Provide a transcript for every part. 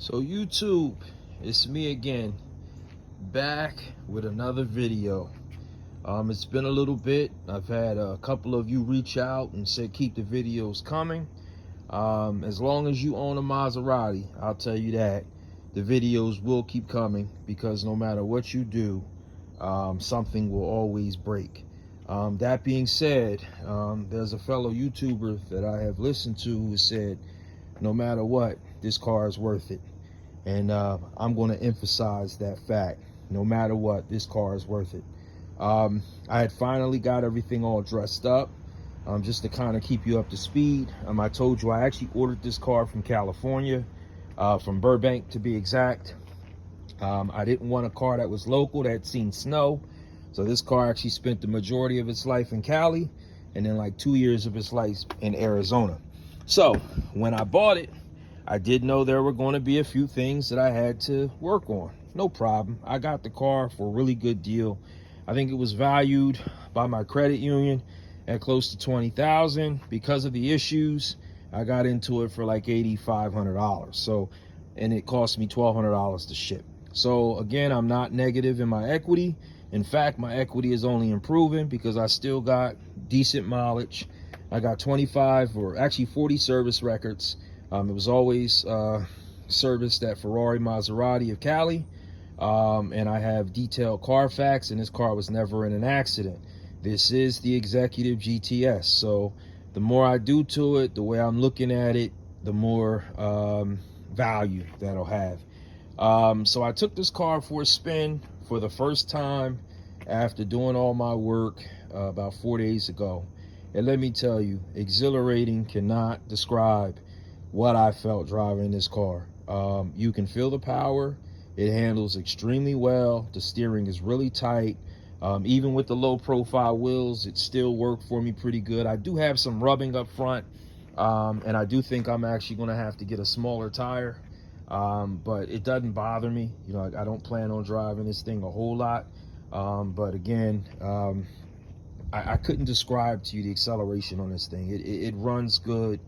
So YouTube, it's me again, back with another video. It's been a little bit. I've had a couple of you reach out and say keep the videos coming. As long as you own a Maserati, I'll tell you that the videos will keep coming, because no matter what you do, something will always break. That being said, there's a fellow YouTuber that I have listened to who said, no matter what, this car is worth it. And I'm going to emphasize that fact. No matter what, this car is worth it. I had finally got everything all dressed up, just to kind of keep you up to speed. I told you I actually ordered this car from California, from Burbank to be exact. I didn't want a car that was local, that had seen snow. So this car actually spent the majority of its life in Cali, and then like 2 years of its life in Arizona. So when I bought it, I did know there were going to be a few things that I had to work on. No problem. I got the car for a really good deal. I think it was valued by my credit union at close to $20,000. Because of the issues, I got into it for like $8,500. So, and it cost me $1,200 to ship. So again, I'm not negative in my equity. In fact, my equity is only improving because I still got decent mileage. I got 25 or actually 40 service records. It was always serviced at Ferrari Maserati of Cali. And I have detailed Carfax, and this car was never in an accident. This is the Executive GTS. So the more I do to it, the way I'm looking at it, the more value that'll have. So I took this car for a spin for the first time after doing all my work about 4 days ago. And let me tell you, exhilarating cannot describe what I felt driving this car. You can feel the power. It handles extremely well. The steering is really tight. Even with the low profile wheels, it still worked for me pretty good. I do have some rubbing up front, and I do think I'm actually going to have to get a smaller tire, but it doesn't bother me. You know, I don't plan on driving this thing a whole lot, but again, I couldn't describe to you the acceleration on this thing. It runs good.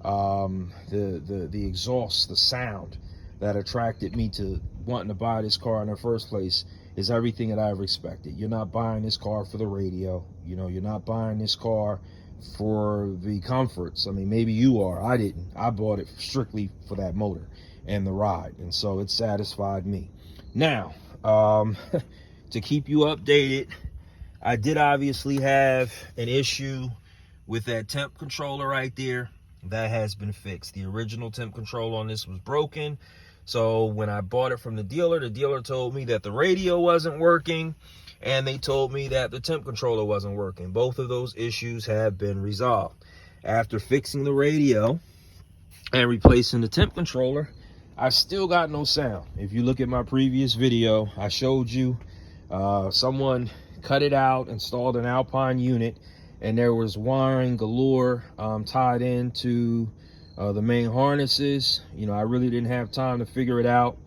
The exhaust, the sound that attracted me to wanting to buy this car in the first place is everything that I ever expected. You're not buying this car for the radio. You know, you're not buying this car for the comforts. I mean, maybe you are. I didn't. I bought it strictly for that motor and the ride, and so it satisfied me. Now, to keep you updated, I did obviously have an issue with that temp controller right there. That has been fixed. The original temp control on this was broken. So when I bought it from the dealer told me that the radio wasn't working, and they told me that the temp controller wasn't working. Both of those issues have been resolved. After fixing the radio and replacing the temp controller, I still got no sound. If you look at my previous video, I showed you someone cut it out, installed an Alpine unit, and there was wiring galore tied into the main harnesses. You know, I really didn't have time to figure it out.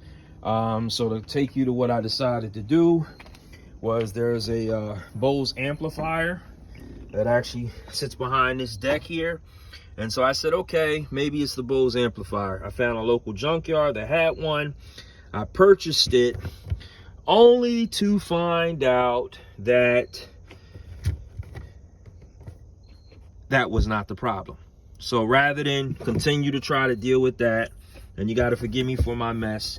So to take you to what I decided to do was, there's a Bose amplifier that actually sits behind this deck here. And so I said, okay, maybe it's the Bose amplifier. I found a local junkyard that had one. I purchased it only to find out that that was not the problem. So rather than continue to try to deal with that, and you got to forgive me for my mess,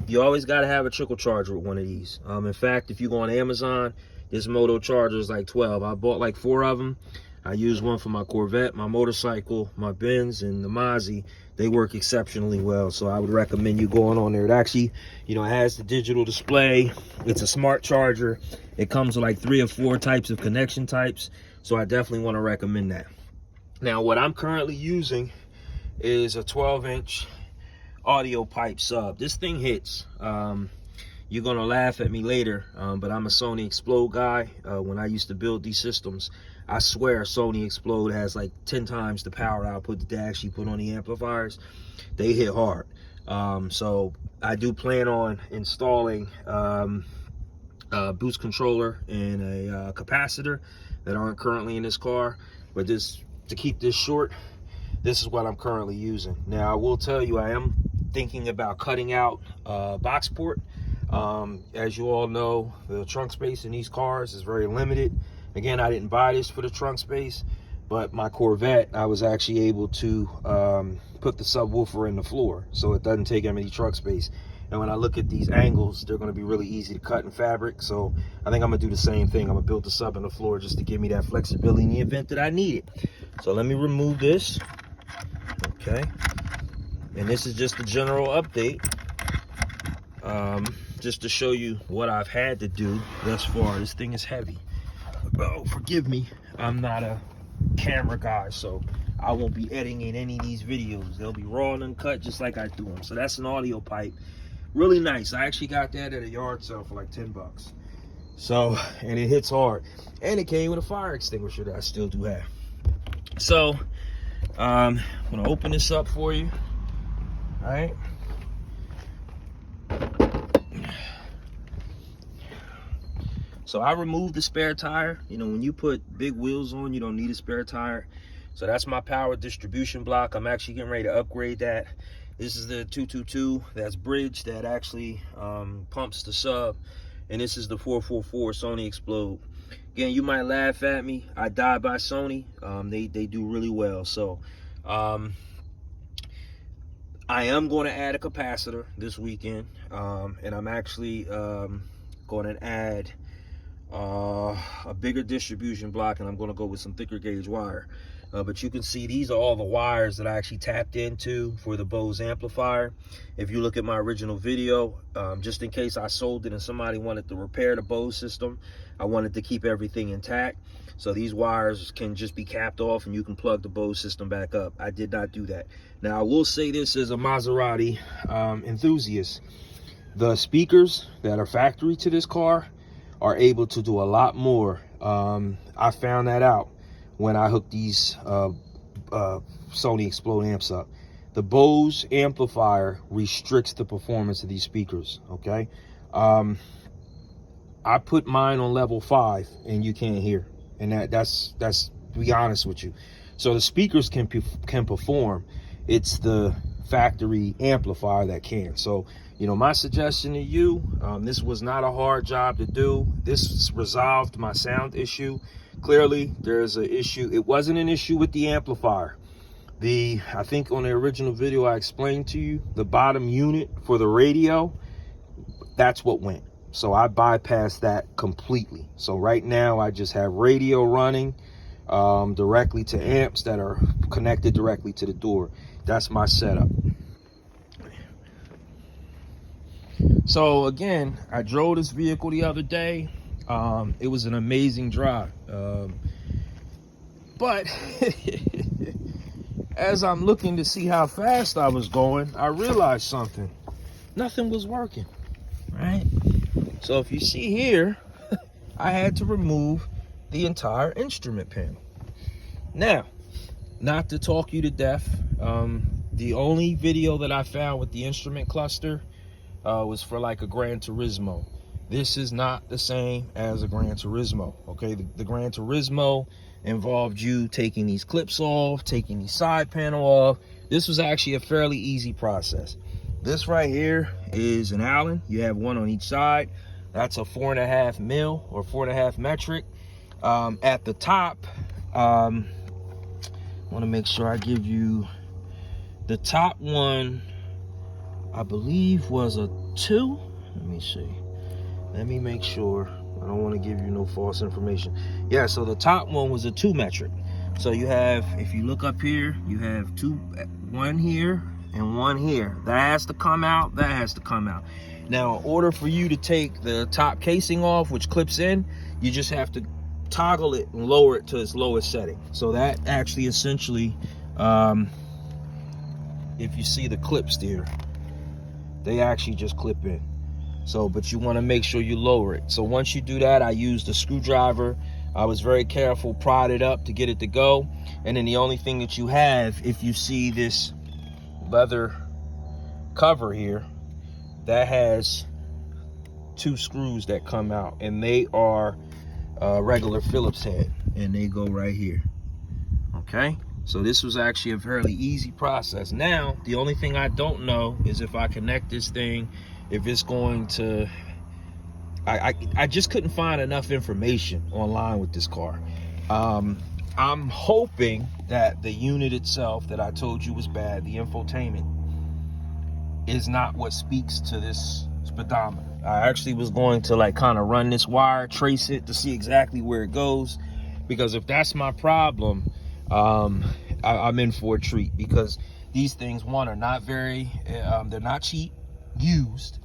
you always got to have a trickle charger with one of these. In fact, if you go on Amazon, this moto charger is like 12. I bought like 4 of them. I use one for my Corvette, my motorcycle, my Benz, and the Mazda. They work exceptionally well, so I would recommend you going on there. It actually, you know, it has the digital display. It's a smart charger. It comes with like 3 or 4 types of connection types, so I definitely want to recommend that. Now, what I'm currently using is a 12-inch audio pipe sub. This thing hits. You're gonna laugh at me later, but I'm a Sony Explode guy. When I used to build these systems, I swear Sony Explode has like 10 times the power output that they actually put on the amplifiers. They hit hard. So I do plan on installing a boost controller and a capacitor that aren't currently in this car, but this, to keep this short, this is what I'm currently using. Now, I will tell you, I am thinking about cutting out box port. As you all know, the trunk space in these cars is very limited. Again, I didn't buy this for the trunk space, but my Corvette, I was actually able to put the subwoofer in the floor, so it doesn't take any trunk space. And when I look at these angles, they're going to be really easy to cut in fabric. So I think I'm going to do the same thing. I'm going to build the sub in the floor just to give me that flexibility in the event that I need it. So let me remove this. Okay. And this is just a general update. Just to show you what I've had to do thus far. This thing is heavy. Oh, forgive me. I'm not a camera guy, so I won't be editing any of these videos. They'll be raw and uncut just like I do them. So that's an audio pipe. Really nice. I actually got that at a yard sale for like 10 bucks. So, and it hits hard. And it came with a fire extinguisher that I still do have. So, I'm gonna open this up for you. All right. So I removed the spare tire. You know, when you put big wheels on, you don't need a spare tire. So that's my power distribution block. I'm actually getting ready to upgrade that. This is the 222 that's bridge that actually pumps the sub, and this is the 444 Sony Explode. Again, you might laugh at me. I die by Sony. They do really well. So I am going to add a capacitor this weekend, and I'm actually going to add a bigger distribution block, and I'm going to go with some thicker gauge wire. But you can see these are all the wires that I actually tapped into for the Bose amplifier. If you look at my original video, just in case I sold it and somebody wanted to repair the Bose system, I wanted to keep everything intact. So these wires can just be capped off and you can plug the Bose system back up. I did not do that. Now, I will say this as a Maserati enthusiast. The speakers that are factory to this car are able to do a lot more. I found that out when I hooked these Sony Explode amps up. The Bose amplifier restricts the performance of these speakers, okay? I put mine on level 5 and you can't hear. And that's to be honest with you. So the speakers can perform. It's the factory amplifier that can. So, you know, my suggestion to you, this was not a hard job to do. This resolved my sound issue. Clearly, there's an issue. It wasn't an issue with the amplifier. I think on the original video I explained to you, the bottom unit for the radio, that's what went. So I bypassed that completely. So right now I just have radio running directly to amps that are connected directly to the door. That's my setup. So again, I drove this vehicle the other day. It was an amazing drive. But as I'm looking to see how fast I was going, I realized something. Nothing was working, right? So if you see here, I had to remove the entire instrument panel. Now, not to talk you to death, the only video that I found with the instrument cluster was for like a Gran Turismo. This is not the same as a Gran Turismo, okay? The Gran Turismo involved you taking these clips off, taking the side panel off. This was actually a fairly easy process. This right here is an Allen. You have one on each side. That's a 4.5 mil or 4.5 metric. At the top, I want to make sure I give you the top one. I believe was a 2. Let me see. Let me make sure. I don't want to give you no false information. Yeah, so the top one was a 2 metric. So you have, if you look up here, you have one here and one here. That has to come out. That has to come out. Now, in order for you to take the top casing off, which clips in, you just have to toggle it and lower it to its lowest setting. So that actually essentially, if you see the clips there, they actually just clip in. So, but you want to make sure you lower it. So once you do that, I used a screwdriver. I was very careful, pried it up to get it to go. And then the only thing that you have, if you see this leather cover here, that has 2 screws that come out, and they are regular Phillips head, and they go right here. Okay, So this was actually a fairly easy process. Now, the only thing I don't know is if I connect this thing, if it's going to, I just couldn't find enough information online with this car. I'm hoping that the unit itself that I told you was bad, the infotainment, is not what speaks to this speedometer. I actually was going to like kind of run this wire, trace it to see exactly where it goes, because if that's my problem, I'm in for a treat, because these things, one, are not very, they're not cheap, used,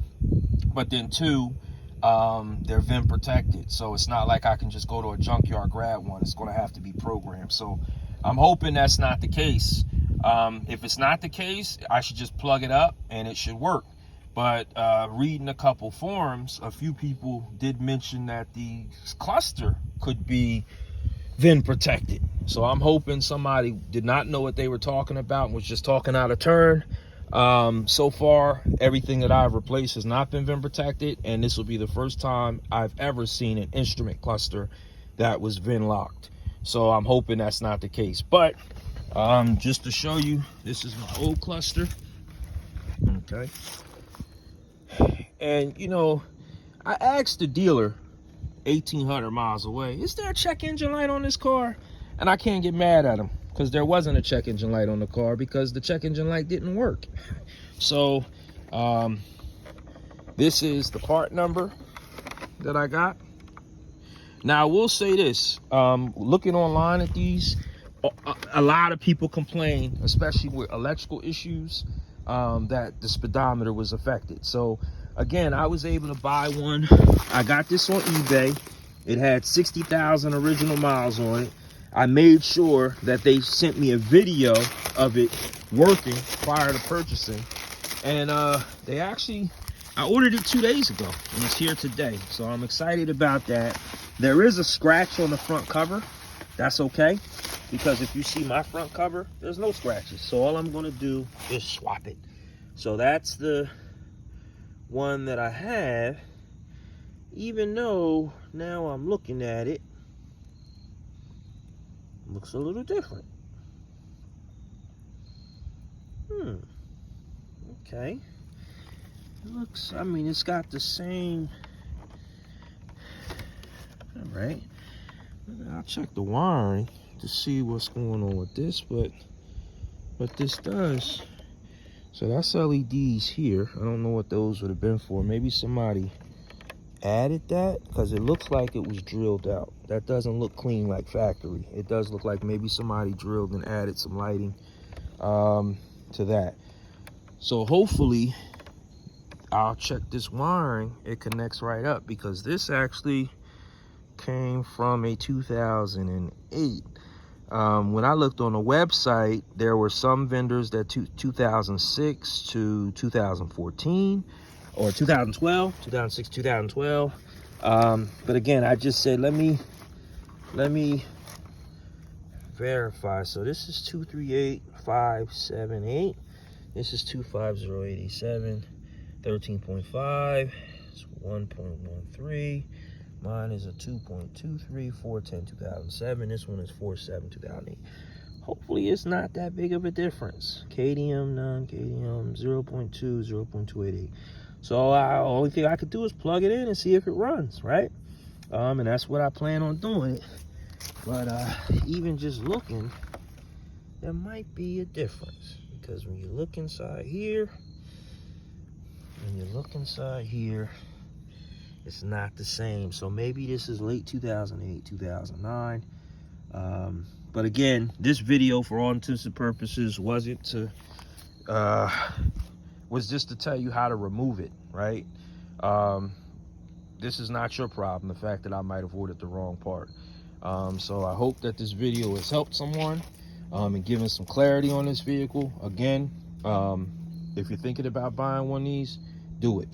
but then two, they're VIN protected. So it's not like I can just go to a junkyard, grab one. It's going to have to be programmed. So I'm hoping that's not the case. If it's not the case, I should just plug it up and it should work. But reading a couple forums, a few people did mention that the cluster could be VIN protected. So I'm hoping somebody did not know what they were talking about and was just talking out of turn. So far, everything that I've replaced has not been VIN protected, and this will be the first time I've ever seen an instrument cluster that was VIN locked. So I'm hoping that's not the case. But just to show you, this is my old cluster. Okay. And you know, I asked the dealer 1,800 miles away, is there a check engine light on this car? And I can't get mad at him, because there wasn't a check engine light on the car, because the check engine light didn't work. So this is the part number that I got. Now I will say this, looking online at these, a lot of people complain, especially with electrical issues, that the speedometer was affected. So again, I was able to buy one. I got this on eBay. It had 60,000 original miles on it. I made sure that they sent me a video of it working prior to purchasing. And they actually, I ordered it 2 days ago and it's here today. So I'm excited about that. There is a scratch on the front cover. That's okay, because if you see my front cover, there's no scratches. So all I'm gonna do is swap it. So that's the one that I have, even though now I'm looking at it, looks a little different. Okay. It looks, I mean, it's got the same. All right. I'll check the wiring to see what's going on with this, but what this does, so that's LEDs here. I don't know what those would have been for. Maybe somebody added that, because it looks like it was drilled out. That doesn't look clean like factory. It does look like maybe somebody drilled and added some lighting to that. So hopefully I'll check this wiring, it connects right up, because this actually came from a 2008. When I looked on the website, there were some vendors that 2006 to 2014 or 2012, 2006, 2012. But again, I just said, let me verify. So this is 238578. This is 250887. 13.5. It's 1.13. Mine is a 2.23, 410 2007. This one is 47 2008. Hopefully it's not that big of a difference. KDM, non-KDM, 0.2, 0.288. So the only thing I could do is plug it in and see if it runs, right? And that's what I plan on doing. But even just looking, there might be a difference, because when you look inside here, and you look inside here, it's not the same. So maybe this is late 2008, 2009. But again, this video, for all intents and purposes, wasn't to was just to tell you how to remove it, right? This is not your problem, the fact that I might have ordered the wrong part. So I hope that this video has helped someone and given some clarity on this vehicle. Again, if you're thinking about buying one of these, do it.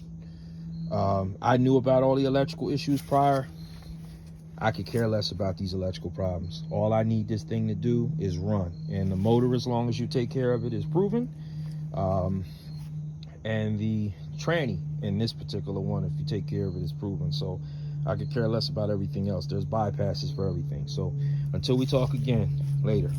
I knew about all the electrical issues prior. I could care less about these electrical problems. All I need this thing to do is run, and the motor, as long as you take care of it, is proven. And the tranny in this particular one, if you take care of it, is proven. So I could care less about everything else. There's bypasses for everything. So until we talk again, later.